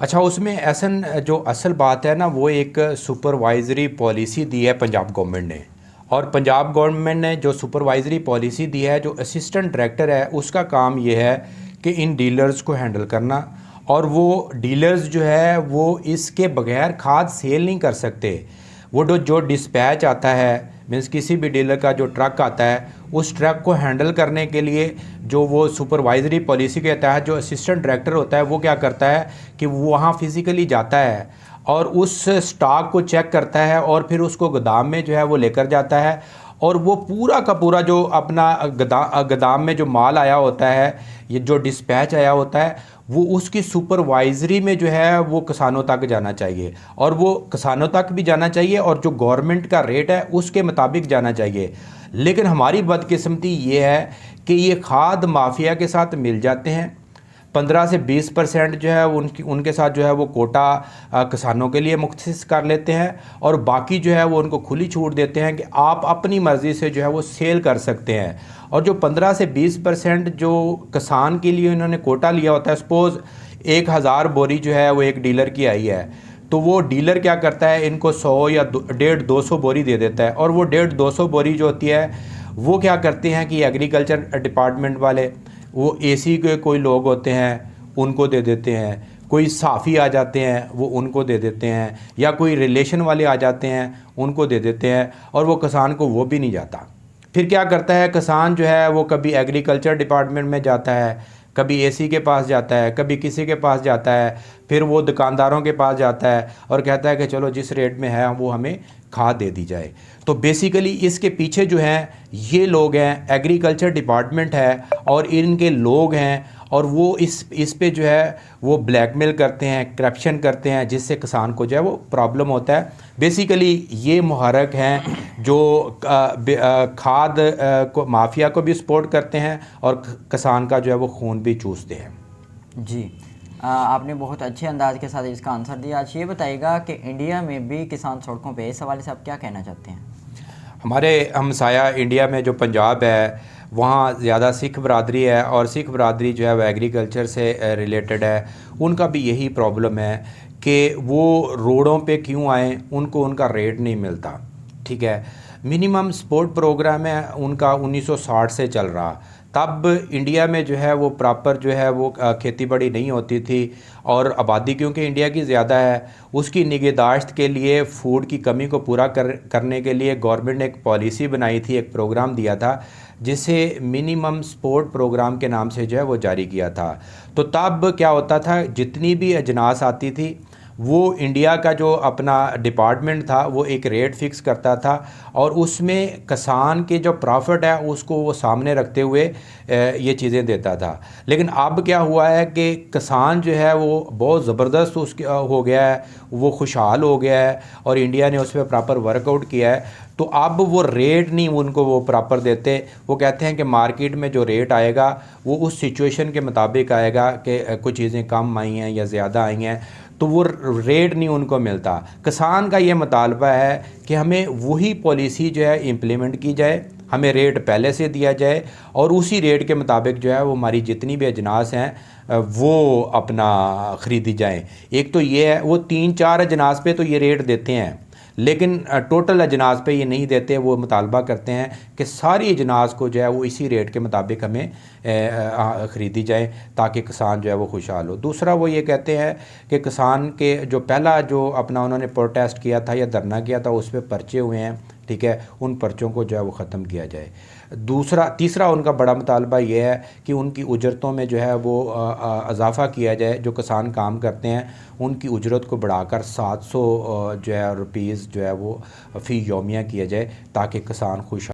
अच्छा, उसमें ऐसन जो असल बात है ना, वो एक सुपरवाइजरी पॉलिसी दी है पंजाब गवर्नमेंट ने। और पंजाब गवर्नमेंट ने जो सुपरवाइजरी पॉलिसी दी है, जो असिस्टेंट डायरेक्टर है उसका काम ये है कि इन डीलर्स को हैंडल करना। और वो डीलर्स जो है वो इसके बगैर खाद सेल नहीं कर सकते। वो जो डिस्पैच आता है, मीन्स किसी भी डीलर का जो ट्रक आता है, उस ट्रक को हैंडल करने के लिए जो वो सुपरवाइजरी पॉलिसी के तहत जो असिस्टेंट डायरेक्टर होता है वो क्या करता है कि वो वहाँ फिज़िकली जाता है और उस स्टॉक को चेक करता है और फिर उसको गोदाम में जो है वो लेकर जाता है। और वो पूरा का पूरा जो अपना गोदाम में जो माल आया होता है, ये जो डिस्पैच आया होता है, वो उसकी सुपरवाइजरी में जो है वो किसानों तक जाना चाहिए। और वो किसानों तक भी जाना चाहिए और जो गवर्नमेंट का रेट है उसके मुताबिक जाना चाहिए। लेकिन हमारी बदकिस्मती ये है कि ये खाद माफिया के साथ मिल जाते हैं। 15 से 20% जो है उनके साथ जो है वो कोटा किसानों के लिए मुख्तस कर लेते हैं और बाकी जो है वो उनको खुली छूट देते हैं कि आप अपनी मर्ज़ी से जो है वो सेल कर सकते हैं। और जो 15 से 20% जो किसान के लिए उन्होंने कोटा लिया होता है, सपोज़ 1000 बोरी जो है वो एक डीलर की आई है, तो वो डीलर क्या करता है, इनको 100 या 150-200 बोरी दे देता है। और वो 150-200 बोरी जो होती है वो क्या करते हैं कि एग्रीकल्चर डिपार्टमेंट वाले, वो एसी के कोई लोग होते हैं उनको दे देते हैं, कोई साफ़ी आ जाते हैं वो उनको दे देते हैं, या कोई रिलेशन वाले आ जाते हैं उनको दे देते हैं, और वो किसान को वो भी नहीं जाता। फिर क्या करता है किसान जो है वो कभी एग्रीकल्चर डिपार्टमेंट में जाता है, कभी एसी के पास जाता है, कभी किसी के पास जाता है, फिर वो दुकानदारों के पास जाता है और कहता है कि चलो जिस रेट में है वो हमें खाद दे दी जाए। तो बेसिकली इसके पीछे जो हैं ये लोग हैं, एग्रीकल्चर डिपार्टमेंट है और इनके लोग हैं, और वो इस पे जो है वो ब्लैकमेल करते हैं, करप्शन करते हैं, जिससे किसान को जो है वो प्रॉब्लम होता है। बेसिकली ये मुहर्रक हैं जो खाद को माफिया को भी सपोर्ट करते हैं और किसान का जो है वो खून भी चूसते हैं। जी, आपने बहुत अच्छे अंदाज के साथ इसका आंसर दिया। आज ये बताइएगा कि इंडिया में भी किसान सड़कों पे, इस हवाले से आप क्या कहना चाहते हैं? हमारे हमसाया इंडिया में जो पंजाब है वहाँ ज़्यादा सिख बरादरी है, और सिख बरादरी जो है वो एग्रीकल्चर से रिलेटेड है। उनका भी यही प्रॉब्लम है कि वो रोडों पे क्यों आए, उनको उनका रेट नहीं मिलता। ठीक है, मिनिमम सपोर्ट प्रोग्राम है उनका 1960 से चल रहा। तब इंडिया में जो है वो प्रॉपर जो है वो खेती बाड़ी नहीं होती थी, और आबादी क्योंकि इंडिया की ज़्यादा है, उसकी निगहदाश्त के लिए फूड की कमी को पूरा करने के लिए गवर्नमेंट ने एक पॉलिसी बनाई थी, एक प्रोग्राम दिया था जिसे मिनिमम सपोर्ट प्रोग्राम के नाम से जो है वो जारी किया था। तो तब क्या होता था, जितनी भी अजनास आती थी वो इंडिया का जो अपना डिपार्टमेंट था वो एक रेट फ़िक्स करता था, और उसमें किसान के जो प्रॉफिट है उसको वो सामने रखते हुए ये चीज़ें देता था। लेकिन अब क्या हुआ है कि किसान जो है वो बहुत ज़बरदस्त उसके हो गया है, वो खुशहाल हो गया है, और इंडिया ने उस पर प्रॉपर वर्कआउट किया है। तो अब वो रेट नहीं उनको वो प्रॉपर देते, वो कहते हैं कि मार्केट में जो रेट आएगा वो उस सिचुएशन के मुताबिक आएगा कि कुछ चीज़ें कम आई हैं या ज़्यादा आई हैं, तो वो रेट नहीं उनको मिलता। किसान का ये मुतालबा है कि हमें वही पॉलिसी जो है इम्प्लीमेंट की जाए, हमें रेट पहले से दिया जाए, और उसी रेट के मुताबिक जो है वो हमारी जितनी भी अजनास हैं वो अपना ख़रीदी जाएं। एक तो ये है, वो 3-4 अजनास पे तो ये रेट देते हैं, लेकिन टोटल अजनास पे ये नहीं देते। वो मुतालबा करते हैं कि सारी अजनास को जो है वो इसी रेट के मुताबिक हमें ख़रीदी जाए, ताकि किसान जो है वो खुशहाल हो। दूसरा वो ये कहते हैं कि किसान के जो पहला जो अपना उन्होंने प्रोटेस्ट किया था या धरना किया था उस पर पर्चे हुए हैं, ठीक है, उन पर्चों को जो है वो ख़त्म किया जाए। तीसरा उनका बड़ा मुतालबा ये है कि उनकी उजरतों में जो है वो इजाफ़ा किया जाए। जो किसान काम करते हैं उनकी उजरत को बढ़ाकर 700 जो है रुपीज़ जो है वो फ़ी यौमिया किया जाए, ताकि किसान खुश